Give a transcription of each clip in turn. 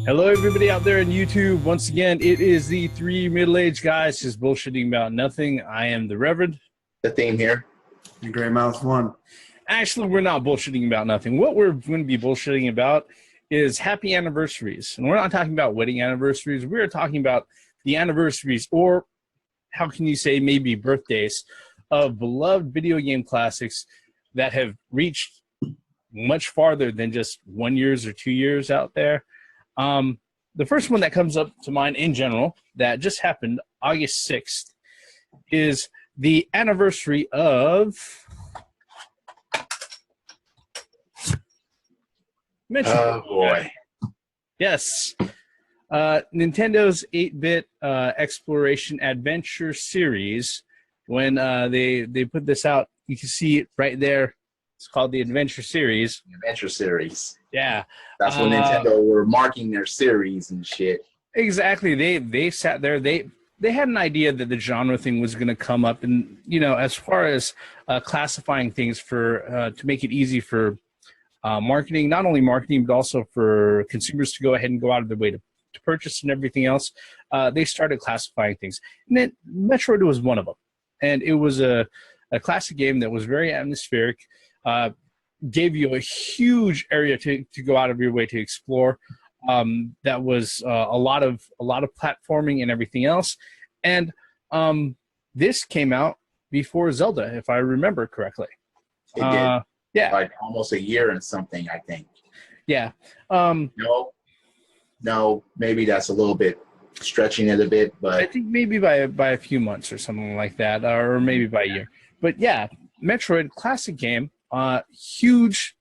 Hello, everybody out there on YouTube. Once again, it is the three middle-aged guys just bullshitting about nothing. I am the Reverend. The theme here. The Gray Mouse One. Actually, we're not bullshitting about nothing. What we're going to be bullshitting about is happy anniversaries. And we're not talking about wedding anniversaries. We're talking about the anniversaries, or how can you say maybe birthdays, of beloved video game classics that have reached much farther than just 1 year or 2 years out there. The first one that comes up to mind in general that just happened August 6th is the anniversary of Metroid. Oh boy. Yes. Nintendo's 8-bit exploration adventure series. When they put this out, you can see it right there. It's called the Adventure Series. Adventure Series. Yeah. That's when Nintendo were marking their series and shit. Exactly. They sat there. They had an idea that the genre thing was going to come up, and as far as classifying things for to make it easy for marketing, not only marketing but also for consumers to go ahead and go out of their way to purchase and everything else, they started classifying things. And then Metroid was one of them, and it was a classic game that was very atmospheric. Gave you a huge area to go out of your way to explore. That was a lot of platforming and everything else. And this came out before Zelda, if I remember correctly. It did. Yeah, Like almost a year and something, I think. Yeah. No, maybe that's a little bit stretching it a bit, but I think maybe by a few months or something like that, or maybe by a year. But yeah, Metroid, classic game. Huge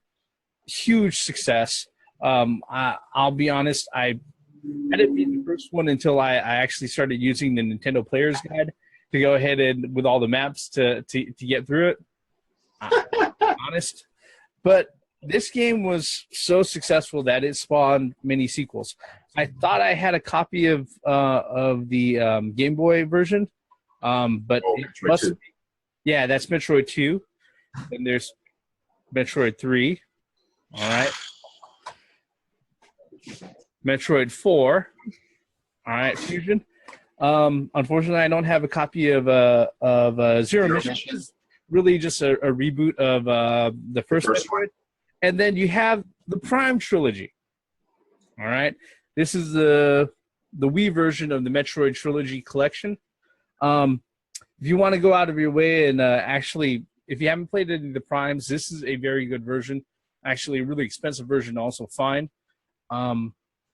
success. I'll be honest, I didn't beat the first one until I actually started using the Nintendo Player's Guide to go ahead and with all the maps to get through it. Honest. But this game was so successful that it spawned many sequels. I thought I had a copy of the Game Boy version, but it must be. Yeah, that's Metroid 2. And there's Metroid 3, all right. Metroid 4, all right. Fusion. Unfortunately, I don't have a copy of Zero Mission. It's really just a reboot of the first Metroid. And then you have the Prime trilogy, all right. This is the Wii version of the Metroid trilogy collection. If you want to go out of your way and actually, if you haven't played any of the Primes, this is a very good version. Actually, a really expensive version also fine.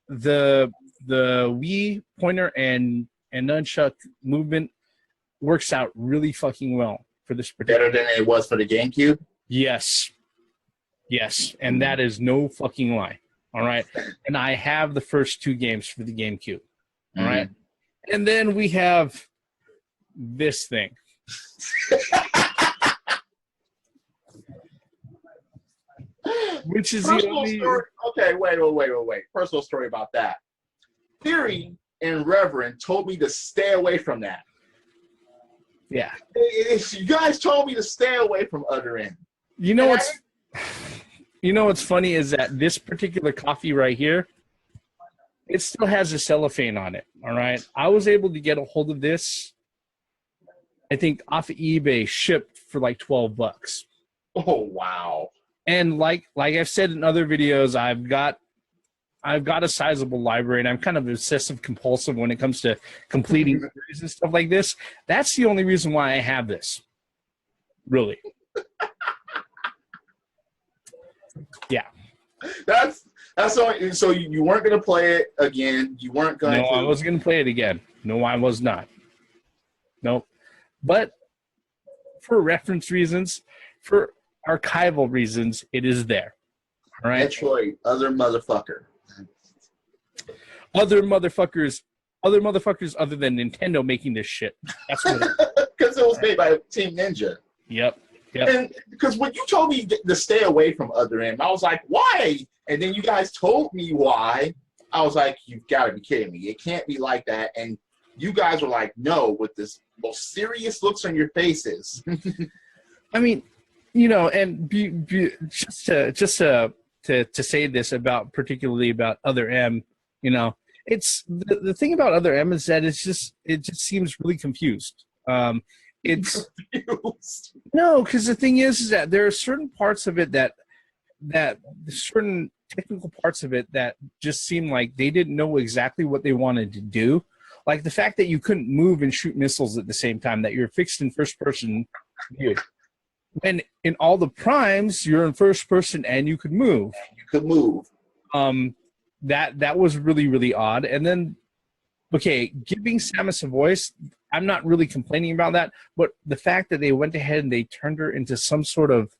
The Wii pointer and nunchuck movement works out really fucking well for this particular. better than it was for the GameCube? Yes. Yes, and that is no fucking lie. All right. And I have the first two games for the GameCube. All right. And then we have this thing. Which is the only... story. Okay, wait. Personal story about that. Theory and Reverend told me to stay away from that. Yeah. You guys told me to stay away from Other End. You know what's funny is that this particular coffee right here, it still has a cellophane on it. All right. I was able to get a hold of this, I think, off of eBay, shipped for like $12. Oh wow. And like I've said in other videos, I've got a sizable library, and I'm kind of obsessive compulsive when it comes to completing series and stuff like this. That's the only reason why I have this. Really. Yeah. That's all. So you weren't gonna play it again. You weren't going. No, I was gonna play it again. No, I was not. Nope. But for reference reasons, for archival reasons, it is there. All right. Metroid, other motherfucker. Other motherfuckers other than Nintendo making this shit. That's what. Because it was made by Team Ninja. Yep. And because when you told me to stay away from Other End, I was like, why? And then you guys told me why. I was like, you've got to be kidding me. It can't be like that. And you guys were like, no, with this most serious looks on your faces. I mean, and just to say this about, particularly about Other M, You know, it's the thing about Other M is that it just seems really confused. It's no, because the thing is that there are certain parts of it that certain technical parts of it that just seem like they didn't know exactly what they wanted to do. Like the fact that you couldn't move and shoot missiles at the same time, that you're fixed in first person view. When in all the primes, you're in first person and you could move. That was really, really odd. And then, okay, giving Samus a voice, I'm not really complaining about that, but the fact that they went ahead and they turned her into some sort of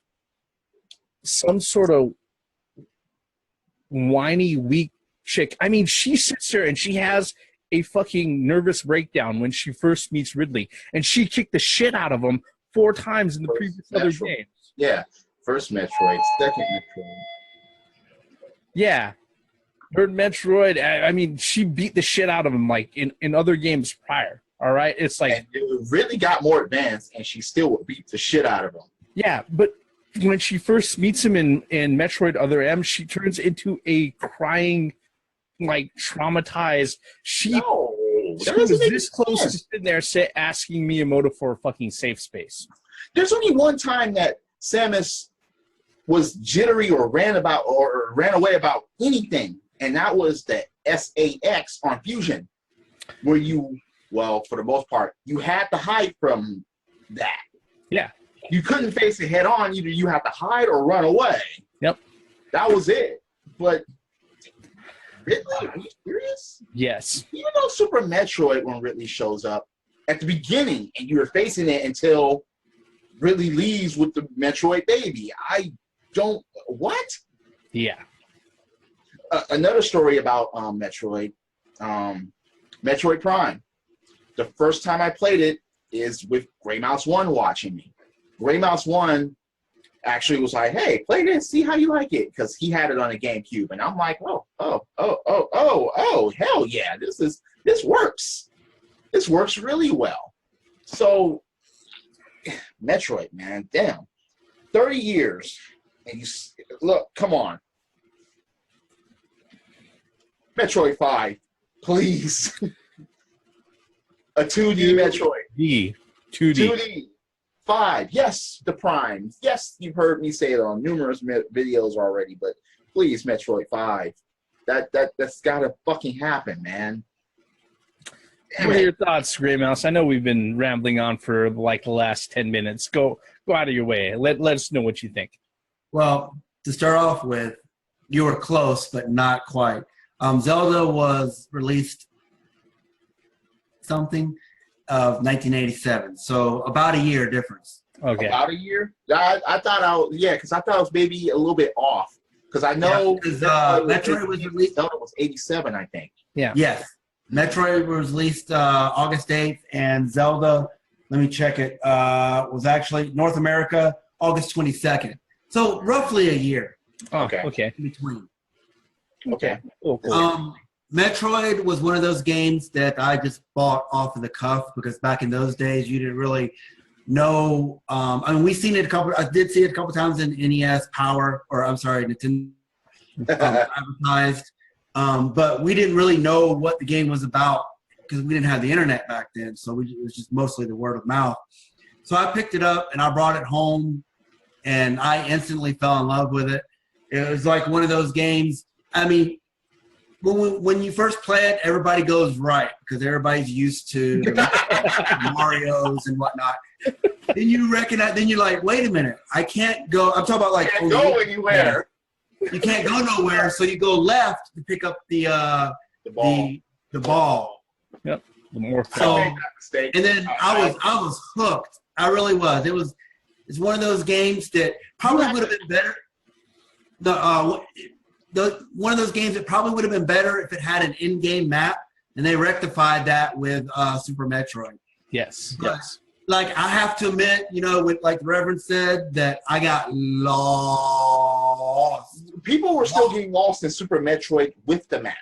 whiny, weak chick. I mean, she sits there and she has a fucking nervous breakdown when she first meets Ridley, and she kicked the shit out of him 4 times in the previous other games. Yeah, first Metroid, second Metroid. Yeah, third Metroid. I mean, she beat the shit out of him like in other games prior. All right, it's like and it really got more advanced, and she still would beat the shit out of him. Yeah, but when she first meets him in Metroid Other M, she turns into a crying, like traumatized. She was this close to sitting there asking Miyamoto for a fucking safe space. There's only one time that Samus was jittery or ran away about anything, and that was the SAX on Fusion, where for the most part, you had to hide from that. Yeah. You couldn't face it head on. Either you have to hide or run away. Yep. That was it. But Ridley, are you serious? Yes. Even though Super Metroid, when Ridley shows up at the beginning and you're facing it until Ridley leaves with the Metroid baby, what? Yeah. Another story about Metroid, Metroid Prime. The first time I played it is with Grey Mouse 1 watching me. Grey Mouse 1 actually was like, hey, play this, see how you like it, because he had it on a GameCube. And I'm like, oh, hell yeah, this works. This works really well. So, Metroid, man, damn. 30 years. And look, come on. Metroid 5, please. A 2D Metroid. 2D. 5. Yes, the Primes. Yes, you've heard me say it on numerous videos already, but please, Metroid 5. That's gotta fucking happen, man. What are your thoughts, Grey Mouse? I know we've been rambling on for like the last 10 minutes. Go out of your way. Let us know what you think. Well, to start off with, you were close, but not quite. Zelda was released something of 1987, so about a year difference. Okay. About a year? I thought because I thought I was maybe a little bit off. Because I know Metroid was released. Zelda was 87, I think. Yeah. Yes. Metroid was released August 8th, and Zelda, let me check it, was actually North America August 22nd. So roughly a year. Oh, okay. In between. Okay. Cool. Metroid was one of those games that I just bought off of the cuff because back in those days you didn't really know. I mean, I did see it a couple times in NES Power, or I'm sorry, Nintendo advertised. But we didn't really know what the game was about because we didn't have the internet back then. So it was just mostly the word of mouth. So I picked it up and I brought it home and I instantly fell in love with it. It was like one of those games. I mean, when you first play it, everybody goes right because everybody's used to Marios and whatnot. Then you recognize, then you're like, wait a minute, I can't go. I'm talking about like can't go anywhere. You can't go nowhere, so you go left to pick up the ball. Yep. The more so, and then I was hooked. I really was. It's one of those games that probably would have been better. One of those games that probably would have been better if it had an in-game map, and they rectified that with Super Metroid. Yes. But, yes. Like I have to admit, like the Reverend said, that I got lost. People were still getting lost in Super Metroid with the map.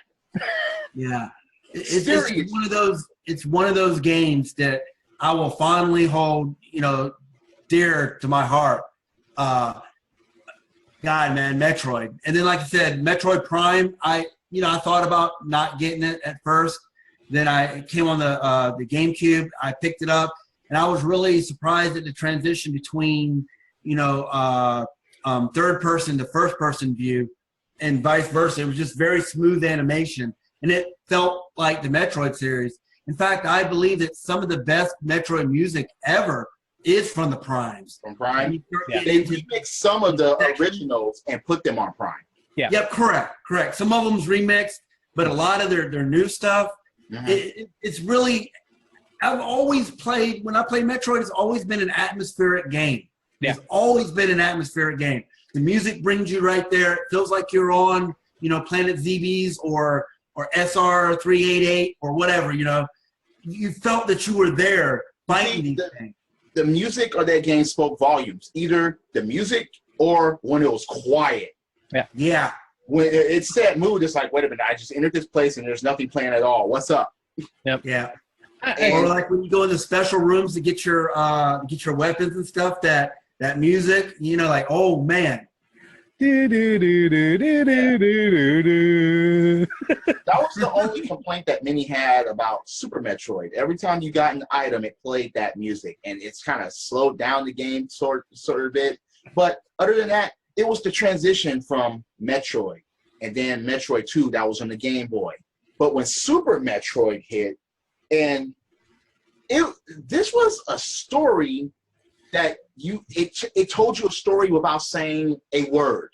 Yeah, it's one of those. It's one of those games that I will fondly hold, dear to my heart. God, man, Metroid. And then, like I said, Metroid Prime. I I thought about not getting it at first. Then it came on the GameCube. I picked it up, and I was really surprised at the transition between, third person to first person view, and vice versa. It was just very smooth animation, and it felt like the Metroid series. In fact, I believe that some of the best Metroid music ever is from the Primes. From Prime? Yeah. They remix some of the originals and put them on Prime. Yeah. Yep, correct. Some of them's remixed, but a lot of their new stuff, it's really, I've always played, when I play Metroid, it's always been an atmospheric game. Yeah. It's always been an atmospheric game. The music brings you right there. It feels like you're on, Planet ZBs or SR388 or whatever, You felt that you were there fighting these things. The music of that game spoke volumes. Either the music or when it was quiet. Yeah. When it's set mood, it's like, wait a minute, I just entered this place and there's nothing playing at all. What's up? Yep. Yeah. Or like when you go in the special rooms to get your weapons and stuff, that music, like, oh man. That was the only complaint that many had about Super Metroid. Every time you got an item, it played that music, and it's kind of slowed down the game sort of a bit. But other than that, it was the transition from Metroid, and then Metroid 2 that was on the Game Boy. But when Super Metroid hit, and this was a story that it told you a story without saying a word.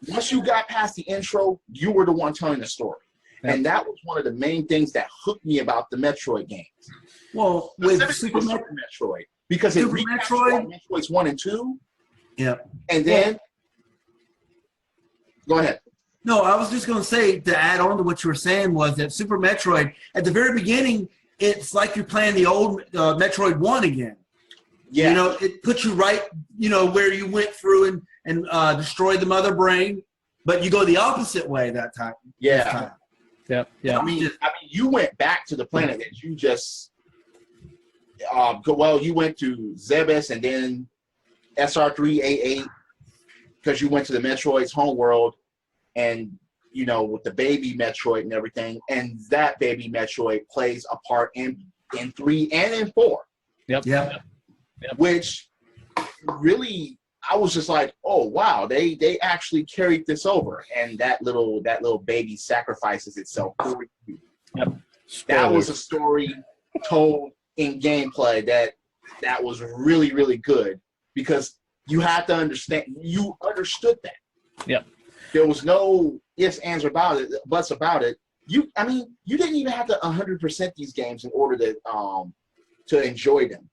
Once you got past the intro, you were the one telling the story. And that was one of the main things that hooked me about the Metroid games. Well, with Super Metroid. Because it recaps Metroids 1 and 2. Yeah. And then, go ahead. No, I was just going to say, to add on to what you were saying, was that Super Metroid, at the very beginning, it's like you're playing the old Metroid 1 again. Yeah. It puts you right, where you went through and destroyed the mother brain, but you go the opposite way that time. Yeah. Yeah. I mean, you went back to the planet that you just, you went to Zebes and then SR388 because you went to the Metroid's homeworld and, with the baby Metroid and everything, and that baby Metroid plays a part in 3 and in 4. Yep. Which really, I was just like, oh wow, they actually carried this over, and that little baby sacrifices itself for you. Yep. That was a story told in gameplay that was really, really good because you had to understand, you understood that. Yep. There was no ifs, ands, or buts about it. You didn't even have to 100% these games in order to enjoy them.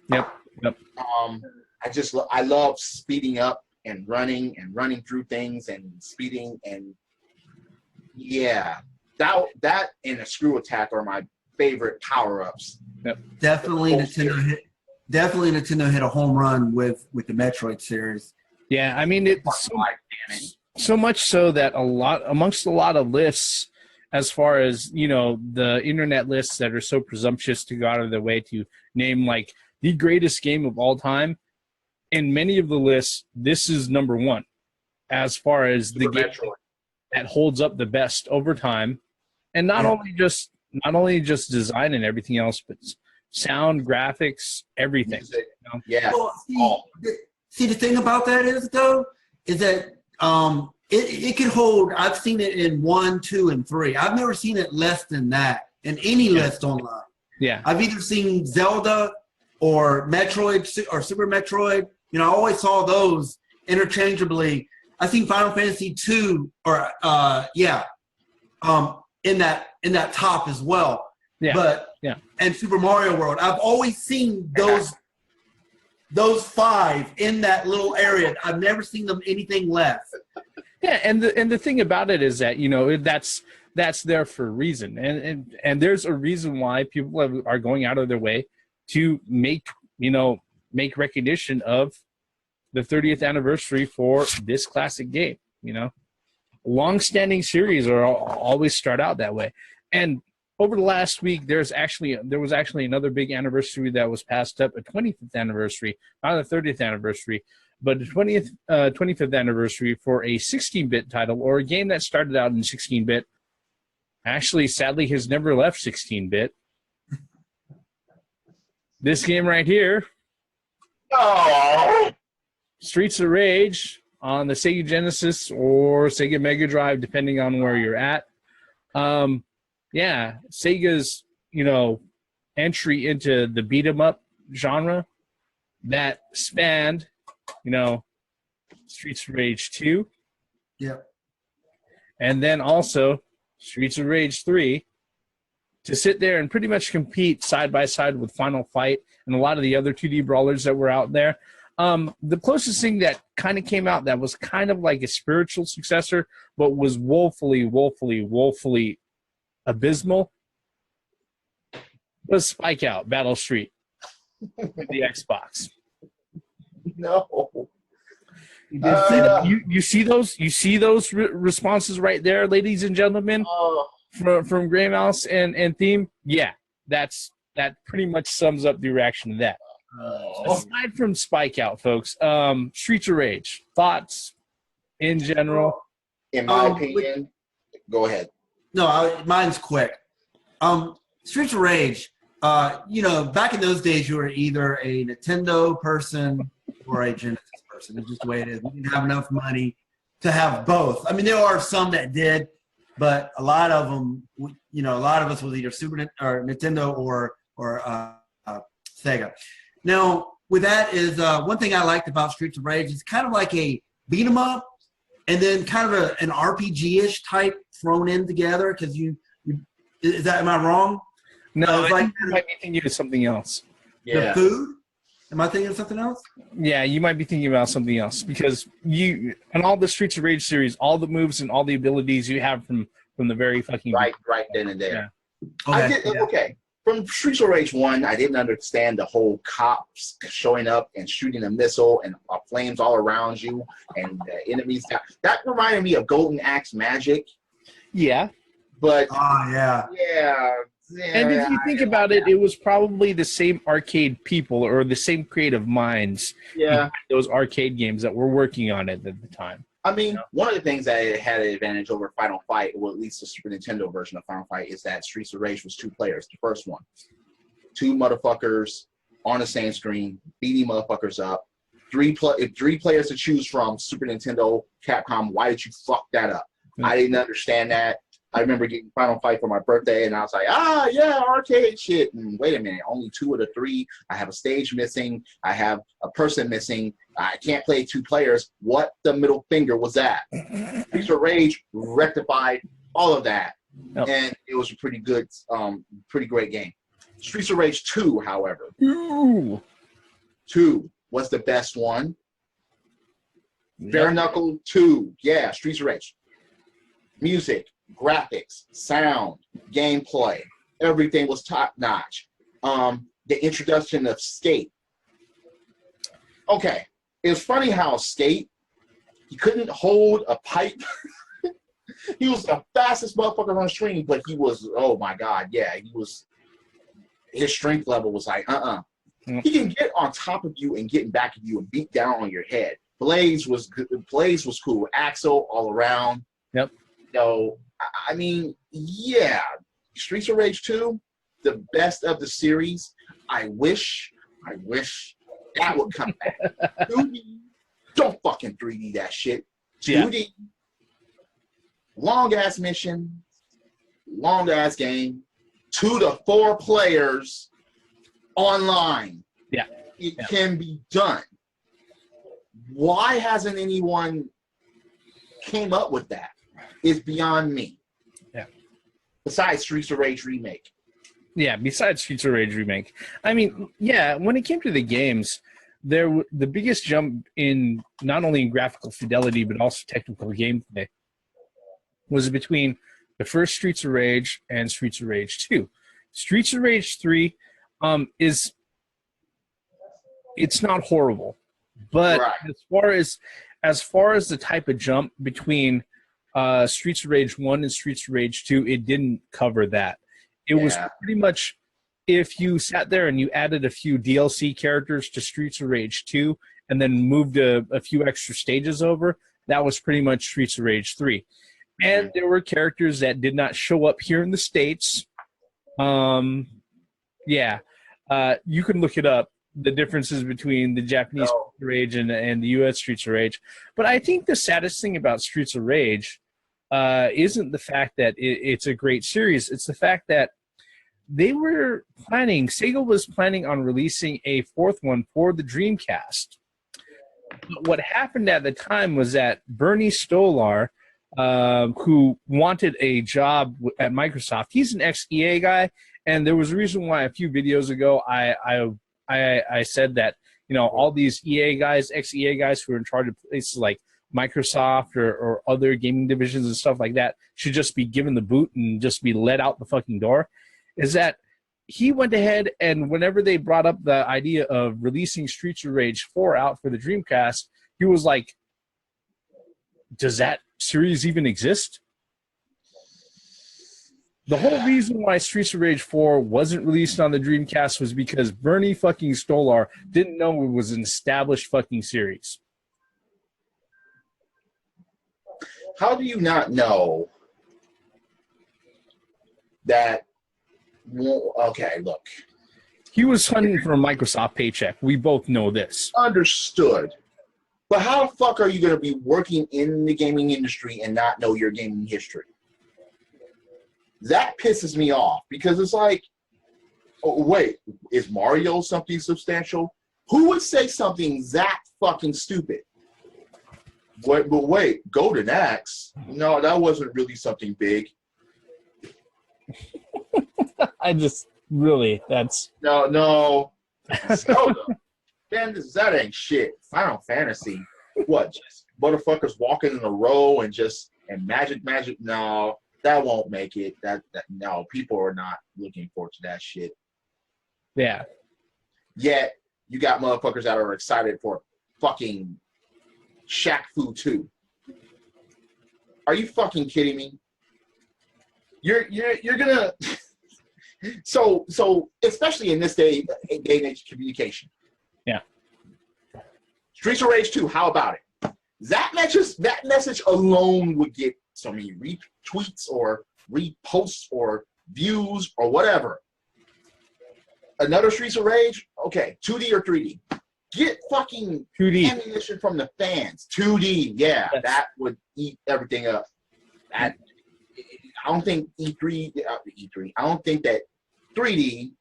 Yep. I love speeding up and running through things and speeding, and that and a screw attack are my favorite power-ups. Yep. Definitely Nintendo hit a home run with the Metroid series. Yeah, I mean it's so much so that amongst a lot of lists, as far as the internet lists that are so presumptuous to go out of their way to name like the greatest game of all time, in many of the lists, this is number one as far as the game that holds up the best over time, and not only just design and everything else, but sound, graphics, everything. Yeah. Well, see, the thing about that is that it can hold. I've seen it in 1, 2, and 3. I've never seen it less than that in any list online. Yeah. I've either seen Zelda or Metroid or Super Metroid. I always saw those interchangeably. I think Final Fantasy 2 or in that top as well. Yeah. But and Super Mario World. I've always seen those 5 in that little area. I've never seen them anything less. Yeah, and the thing about it is that that's there for a reason, and there's a reason why people are going out of their way to make recognition of the 30th anniversary for this classic game. Long-standing series always start out that way. And over the last week, there was actually another big anniversary that was passed up, a 25th anniversary, not a 30th anniversary. but the 25th anniversary for a 16-bit title, or a game that started out in 16-bit, actually, sadly, has never left 16-bit. This game right here, Streets of Rage on the Sega Genesis or Sega Mega Drive, depending on where you're at. Yeah, Sega's, entry into the beat 'em up genre that spanned, Streets of Rage 2. Yep. And then also Streets of Rage 3, to sit there and pretty much compete side by side with Final Fight and a lot of the other 2D brawlers that were out there. The closest thing that kind of came out that was kind of like a spiritual successor, but was woefully abysmal, was Spike Out Battle Street with the Xbox. No. You see those responses right there, ladies and gentlemen, from Grey Mouse and Theme. Yeah, that pretty much sums up the reaction to that. Aside from Spike Out, folks, Streets of Rage, thoughts in general? In my opinion, go ahead. No, mine's quick. Streets of Rage, back in those days, you were either a Nintendo person or a Genesis person. It's just the way it is. We didn't have enough money to have both. I mean, there are some that did, but a lot of them, a lot of us was either Nintendo or Sega. Now, with that is one thing I liked about Streets of Rage. It's kind of like a beat 'em up, and then kind of an RPG-ish type thrown in together. Because am I wrong? No, I think you might be thinking of something else. Yeah. The food? Am I thinking of something else? Yeah, you might be thinking about something else, because in all the Streets of Rage series, all the moves and all the abilities you have from the very fucking right then and there. Yeah. Okay. From Streets of Rage 1, I didn't understand the whole cops showing up and shooting a missile and flames all around you and enemies. That reminded me of Golden Axe Magic. Yeah. But yeah. And if you think about it, it was probably the same arcade people or the same creative minds. Yeah. Those arcade games that were working on it at the time. I mean, one of the things that it had an advantage over Final Fight, or at least the Super Nintendo version of Final Fight, is that Streets of Rage was 2 players. The first one. 2 motherfuckers on the same screen, beating motherfuckers up. 3 players to choose from, Super Nintendo, Capcom. Why did you fuck that up? I didn't understand that. I remember getting Final Fight for my birthday, and I was like, arcade shit. And wait a minute, only 2 of the 3. I have a stage missing. I have a person missing. I can't play 2 players. What the middle finger was that? Streets of Rage rectified all of that, and it was a pretty good, pretty great game. Streets of Rage 2, however, 2 was the best one. Bare Knuckle 2, yeah, Streets of Rage. Music, graphics, sound, gameplay, everything was top notch. The introduction of Skate. Okay, it was funny how Skate, he couldn't hold a pipe. He was the fastest motherfucker on the screen, but he was, oh my God, yeah, his strength level was like, He can get on top of you and get back of you and beat down on your head. Blaze was cool. Axel all around. Yep. I mean, yeah, Streets of Rage 2, the best of the series. I wish that would come back. 2D, don't fucking 3D that shit. 2D, long-ass mission, long-ass game, 2 to 4 players online. Yeah. It can be done. Why hasn't anyone came up with that? Is beyond me. Yeah. Besides Streets of Rage Remake. Yeah, besides Streets of Rage Remake. I mean, yeah, when it came to the games, the biggest jump in not only in graphical fidelity but also technical gameplay was between the first Streets of Rage and Streets of Rage 2. Streets of Rage 3 it's not horrible, but as far as the type of jump between Streets of Rage 1 and Streets of Rage 2, it didn't cover that. It was pretty much, if you sat there and you added a few DLC characters to Streets of Rage 2 and then moved a few extra stages over, that was pretty much Streets of Rage 3. And there were characters that did not show up here in the States. Yeah. You can look it up, the differences between the Japanese Streets of Rage and the U.S. Streets of Rage. But I think the saddest thing about Streets of Rage isn't the fact that it's a great series. It's the fact that Sega was planning on releasing a fourth one for the Dreamcast. But what happened at the time was that Bernie Stolar, who wanted a job at Microsoft, he's an ex-EA guy, and there was a reason why a few videos ago I said that, you know, all these EA guys, ex-EA guys who are in charge of places like Microsoft or other gaming divisions and stuff like that should just be given the boot and just be let out the fucking door, is that he went ahead and whenever they brought up the idea of releasing Streets of Rage 4 out for the Dreamcast, he was like, does that series even exist? The whole reason why Streets of Rage 4 wasn't released on the Dreamcast was because Bernie fucking Stolar didn't know it was an established fucking series. How do you not know that? Well, okay, look. He was hunting for a Microsoft paycheck. We both know this. Understood. But how the fuck are you going to be working in the gaming industry and not know your gaming history? That pisses me off because it's like, oh, wait, is Mario something substantial? Who would say something that fucking stupid? But wait, Golden Axe? No, that wasn't really something big. I just really, that's no. Zelda. Man, that ain't shit. Final Fantasy. What? Just motherfuckers walking in a row and magic. No, that won't make it. No, people are not looking forward to that shit. Yeah. Yet you got motherfuckers that are excited for fucking Shaq Fu 2. Are you fucking kidding me? You're gonna so especially in this day and age communication. Yeah. Streets of Rage 2, how about it? That message alone would get so many retweets or reposts or views or whatever. Another Streets of Rage? Okay, 2D or 3D? Get fucking 2D ammunition from the fans. 2D, yeah, yes. That would eat everything up. I don't think E3. I don't think that 3D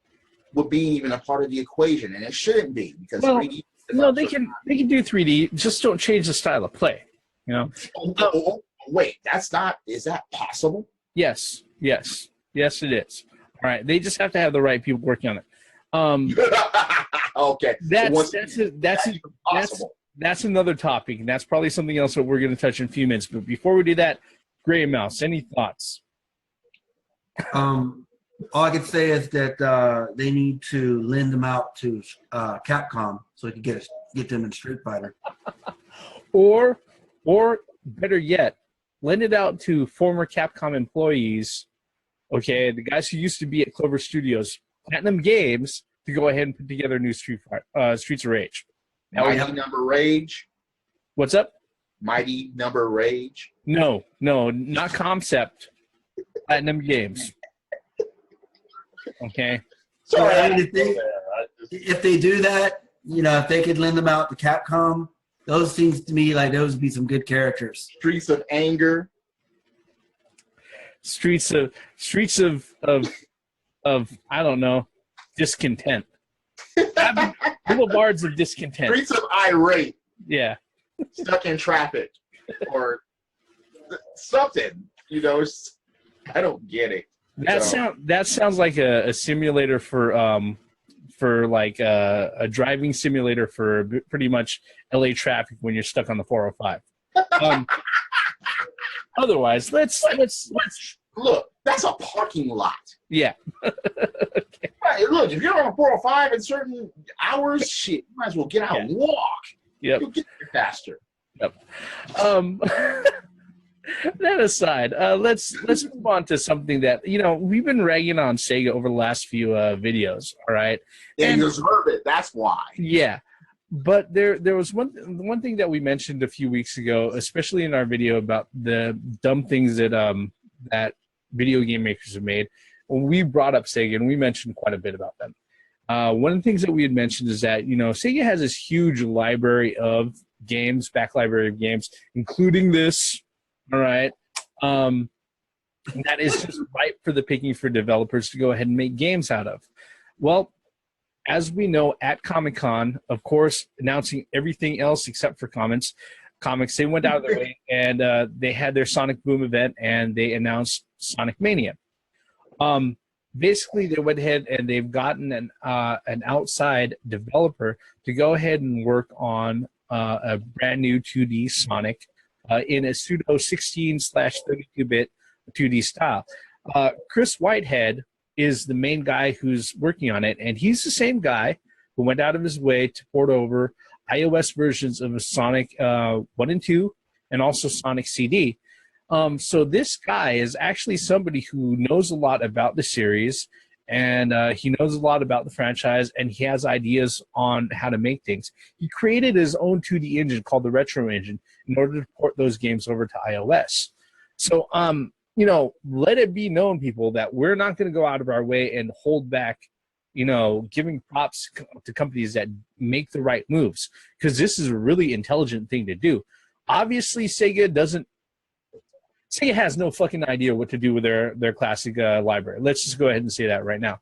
would be even a part of the equation, and it shouldn't be because 3D. No, they can do 3D. Just don't change the style of play. You know. Wait, that's not. Is that possible? Yes, it is. All right, they just have to have the right people working on it. Okay, that's another topic, and that's probably something else that we're going to touch in a few minutes. But before we do that, Gray Mouse, any thoughts? All I could say is that they need to lend them out to Capcom so we can get them in Street Fighter. or better yet, lend it out to former Capcom employees. Okay, the guys who used to be at Clover Studios, Platinum Games, to go ahead and put together a new Streets of Rage. Mighty Number Rage. What's up? Mighty Number Rage. No, not Concept. Platinum Games. Okay. So if they do that, you know, if they could lend them out to Capcom, those seems to me like those would be some good characters. Streets of Anger. Streets of I don't know, discontent. Boulevards of discontent. Streets of Irate. Yeah. Stuck in traffic or something. You know, I don't get it. That sounds like a simulator for like a driving simulator for pretty much LA traffic when you're stuck on the 405. Otherwise, let's look. That's a parking lot. Yeah. Okay. Right, look, if you're on a 405 in certain hours, shit, you might as well get out and walk. Yep. You'll get there faster. Yep. That aside, let's move on to something that, you know, we've been ragging on Sega over the last few videos. All right. And you deserve it. That's why. Yeah. But there was one thing that we mentioned a few weeks ago, especially in our video about the dumb things that that video game makers have made. When we brought up Sega, and we mentioned quite a bit about them. One of the things that we had mentioned is that, you know, Sega has this huge library of games, back library of games, including this. All right. That is just ripe for the picking for developers to go ahead and make games out of. Well, as we know, at Comic-Con, of course, announcing everything else except for comics, they went out of their way and they had their Sonic Boom event and they announced Sonic Mania. Basically, they went ahead and they've gotten an outside developer to go ahead and work on a brand new 2D Sonic in a pseudo 16/32-bit 2D style. Chris Whitehead is the main guy who's working on it, and he's the same guy who went out of his way to port over iOS versions of Sonic 1 and 2 and also Sonic CD. So this guy is actually somebody who knows a lot about the series, and he knows a lot about the franchise, and he has ideas on how to make things. He created his own 2D engine called the Retro Engine in order to port those games over to iOS. So, you know, let it be known, people, that we're not going to go out of our way and hold back, you know, giving props to companies that make the right moves, because this is a really intelligent thing to do. Obviously, Sega has no fucking idea what to do with their classic library. Let's just go ahead and say that right now.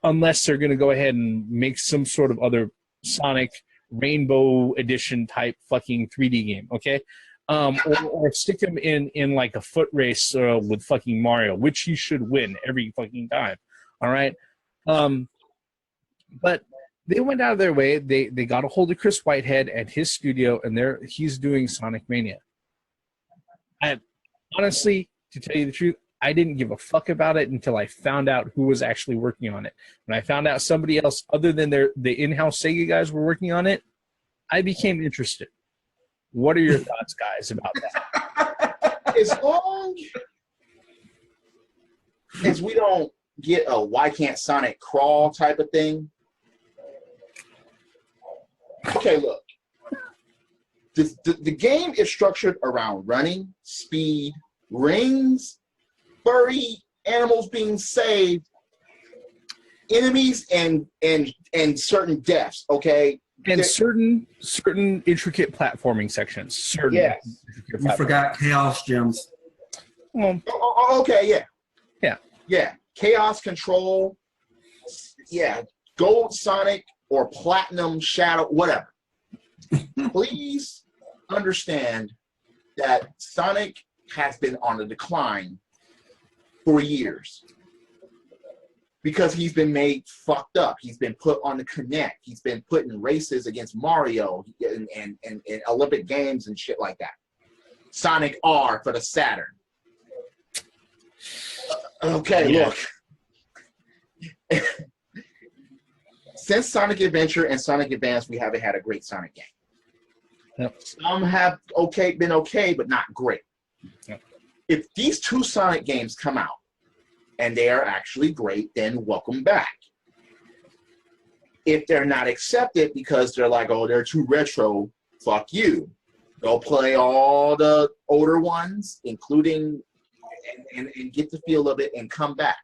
Unless they're going to go ahead and make some sort of other Sonic Rainbow Edition type fucking 3D game, okay? Or stick him in like a foot race with fucking Mario, which he should win every fucking time. All right. But they went out of their way. They got a hold of Chris Whitehead at his studio, and he's doing Sonic Mania. Honestly, to tell you the truth, I didn't give a fuck about it until I found out who was actually working on it. When I found out somebody else other than the in-house Sega guys were working on it, I became interested. What are your thoughts, guys, about that? As long as we don't get a why can't Sonic crawl type of thing. Okay, look. The game is structured around running, speed, rings, furry animals being saved, enemies, and certain deaths, okay? And certain intricate platforming sections. Yes. You forgot Chaos Gems. Well, okay, yeah. Yeah. Yeah. Chaos Control. Yeah. Gold Sonic or Platinum Shadow, whatever. Please understand that Sonic has been on a decline for years. Because he's been made fucked up. He's been put on the Kinect. He's been put in races against Mario and Olympic Games and shit like that. Sonic R for the Saturn. Okay, yeah. Look. Since Sonic Adventure and Sonic Advance, we haven't had a great Sonic game. Yep. Some have been okay, but not great. Yep. If these two Sonic games come out, and they are actually great, then welcome back. If they're not accepted because they're like, oh, they're too retro, fuck you. Go play all the older ones, including, and get the feel of it and come back.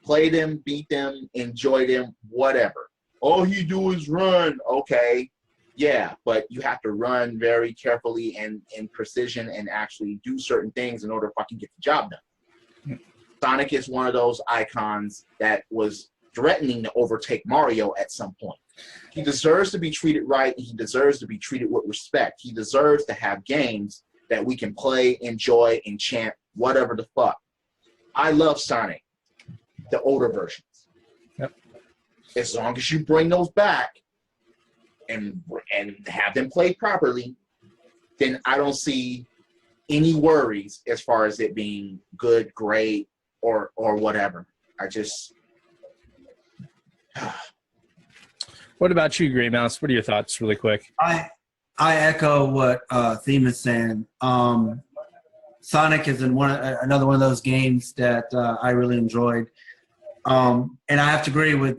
Play them, beat them, enjoy them, whatever. All you do is run. Okay, yeah, but you have to run very carefully and in precision and actually do certain things in order to fucking get the job done. Sonic is one of those icons that was threatening to overtake Mario at some point. He deserves to be treated right, and he deserves to be treated with respect. He deserves to have games that we can play, enjoy, enchant, whatever the fuck. I love Sonic, the older versions. Yep. As long as you bring those back and have them played properly, then I don't see any worries as far as it being good, great, or whatever. I just... What about you, Grey Mouse? What are your thoughts, really quick? I echo what Theme is saying. Sonic is another one of those games that I really enjoyed. And I have to agree with,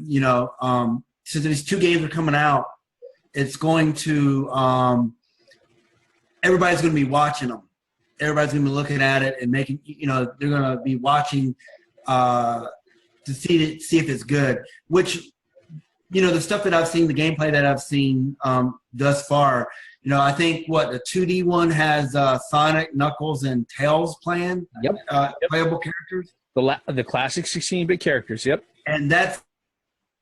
since these two games are coming out, it's going to everybody's going to be watching them. Everybody's going to be looking at it and making, they're going to be watching to see if it's good. Which, the stuff that I've seen, the gameplay that I've seen thus far, I think the 2D one has Sonic, Knuckles, and Tails playing. Yep. Playable characters. The classic 16-bit characters. Yep. And that's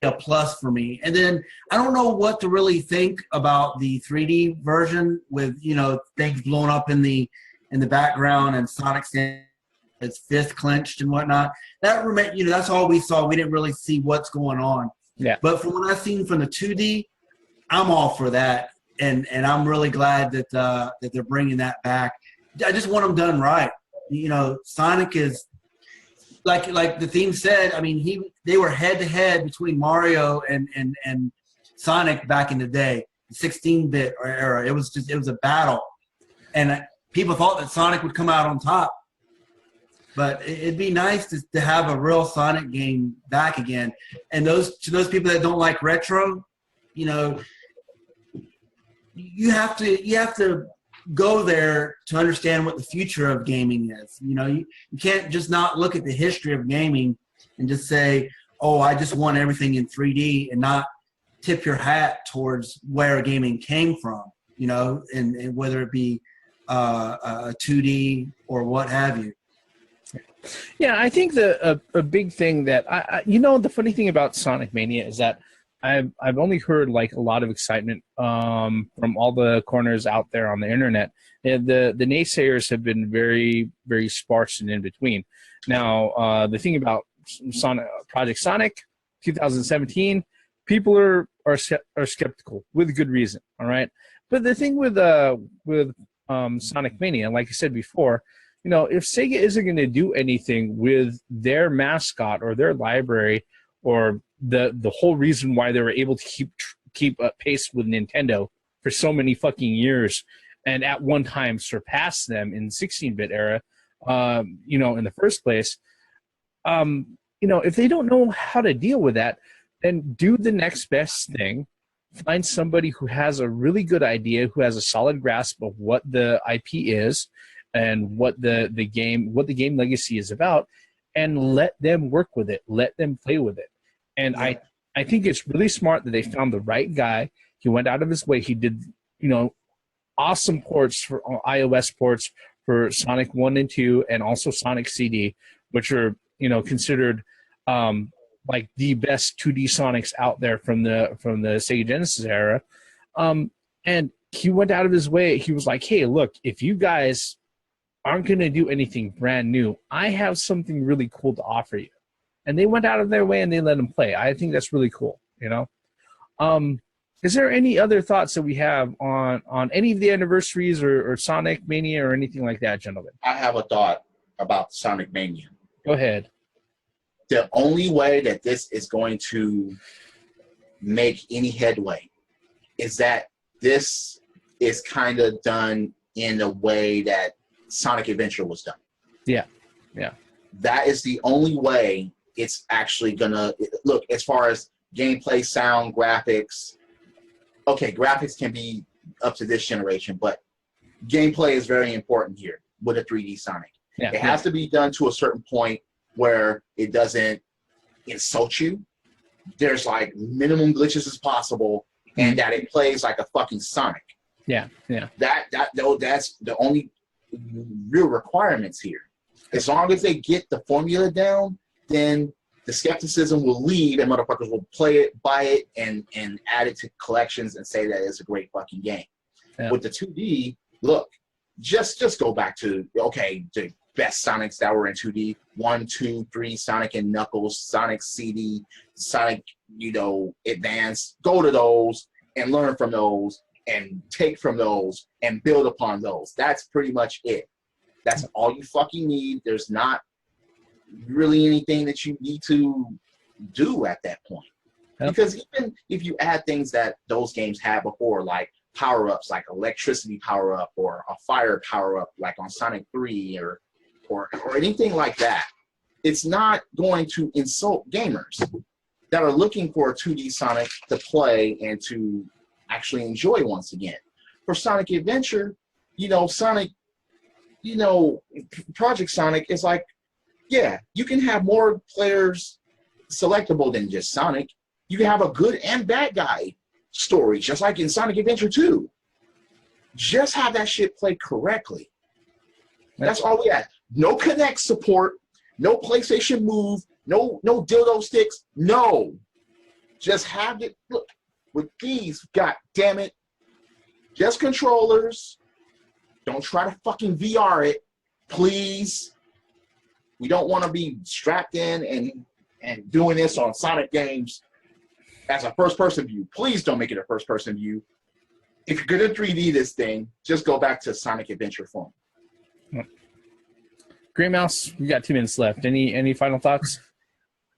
a plus for me. And then I don't know what to really think about the 3D version with things blowing up in the background and Sonic standing his fist clenched and whatnot. That that's all we saw. We didn't really see what's going on. Yeah. But from what I've seen from the 2D, I'm all for that, and I'm really glad that that they're bringing that back. I just want them done right. Sonic is like the theme said. I mean, they were head to head between Mario and Sonic back in the day, the 16-bit era. It was a battle, and people thought that Sonic would come out on top. But it'd be nice to have a real Sonic game back again. And to those people that don't like retro, you have to go there to understand what the future of gaming is. You can't just not look at the history of gaming and just say, oh, I just want everything in 3D and not tip your hat towards where gaming came from, and whether it be a 2D or what have you. Yeah, I think a big thing that the funny thing about Sonic Mania is that I've only heard like a lot of excitement from all the corners out there on the internet. And the naysayers have been very, very sparse and in between. Now, the thing about Project Sonic 2017, people are skeptical with good reason. All right, but the thing with Sonic Mania, like I said before, if Sega isn't going to do anything with their mascot or their library or the whole reason why they were able to keep pace with Nintendo for so many fucking years and at one time surpass them in the 16-bit era, in the first place, if they don't know how to deal with that, then do the next best thing. Find somebody who has a really good idea, who has a solid grasp of what the IP is, and what the game legacy is about, and let them work with it, let them play with it. And yeah. I think it's really smart that they found the right guy. He went out of his way. He did awesome ports for iOS ports for Sonic 1 and 2 and also Sonic CD, which are considered like the best 2D Sonics out there from the Sega Genesis era. And he went out of his way. He was like, hey, look, if you guys aren't going to do anything brand new, I have something really cool to offer you. And they went out of their way and they let him play. I think that's really cool, Is there any other thoughts that we have on any of the anniversaries or Sonic Mania or anything like that, gentlemen? I have a thought about Sonic Mania. Go ahead. The only way that this is going to make any headway is that this is kind of done in a way that Sonic Adventure was done. Yeah. That is the only way it's actually gonna look as far as gameplay, sound, graphics. Okay, graphics can be up to this generation, but gameplay is very important here with a 3D Sonic. Yeah, it has to be done to a certain point where it doesn't insult you. There's like minimum glitches as possible, and that it plays like a fucking Sonic. Yeah. That's the only real requirements here. As long as they get the formula down, then the skepticism will leave and motherfuckers will play it, buy it, and add it to collections and say that it's a great fucking game. Yeah. With the 2D, look, just go back to, the best Sonics that were in 2D, 1, 2, 3, Sonic and Knuckles, Sonic CD, Sonic, Advance. Go to those and learn from those and take from those and build upon those. That's pretty much it. That's all you fucking need. There's not really anything that you need to do at that point. Yep. Because even if you add things that those games had before, like power-ups, like electricity power-up or a fire power-up, like on Sonic 3 or anything like that, it's not going to insult gamers that are looking for a 2D Sonic to play and to actually enjoy once again. For Sonic Adventure, Sonic, Project Sonic is like, yeah, you can have more players selectable than just Sonic. You can have a good and bad guy story, just like in Sonic Adventure 2. Just have that shit played correctly. That's all we had. No Kinect support, no PlayStation Move, no dildo sticks, no. Just have it. Look, with these, god damn it, just controllers. Don't try to fucking VR it, please. We don't want to be strapped in and doing this on Sonic games as a first-person view. Please don't make it a first-person view. If you're going to 3D this thing, just go back to Sonic Adventure form. Gray Mouse, we got 2 minutes left. Any final thoughts?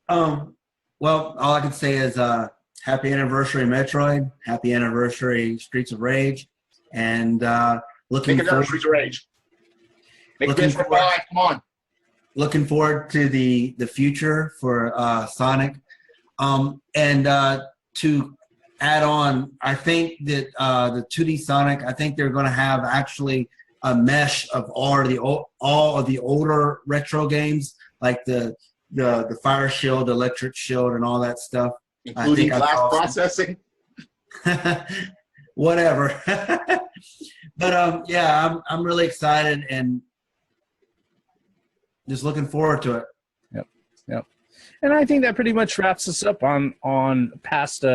Well, all I can say is happy anniversary Metroid, happy anniversary Streets of Rage, and looking Make another forward, Streets of Rage. Make looking Adventure 5, come on. looking forward to the future for Sonic, and to add on, I think that the 2D Sonic, I think they're going to have actually a mesh of all of the older retro games, like the Fire Shield, Electric Shield, and all that stuff. Including glass processing. Whatever. But yeah, I'm really excited and just looking forward to it. Yep. And I think that pretty much wraps us up on past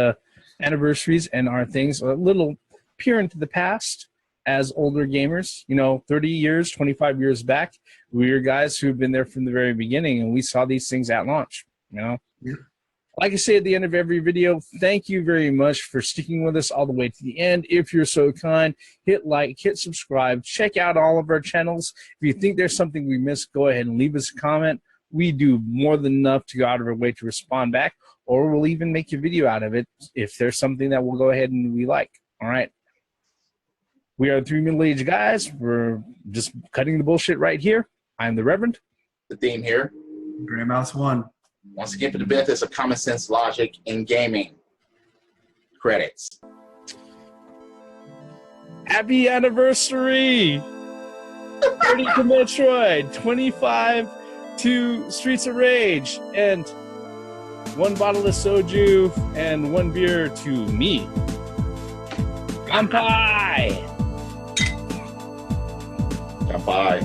anniversaries and our things. A little peer into the past as older gamers. 30 years, 25 years back, we were guys who've been there from the very beginning, and we saw these things at launch. Yeah. Like I say at the end of every video, thank you very much for sticking with us all the way to the end. If you're so kind, hit like, hit subscribe, check out all of our channels. If you think there's something we missed, go ahead and leave us a comment. We do more than enough to go out of our way to respond back, or we'll even make a video out of it if there's something that we'll go ahead and we like. All right. We are 3 middle-aged guys. We're just cutting the bullshit right here. I'm the Reverend. The theme here. Gray Mouse 1. Once again, for the benefits of common sense logic in gaming. Credits. Happy anniversary! 30 to Metroid, 25 to Streets of Rage, and 1 bottle of soju and 1 beer to me. Kanpai! Bye.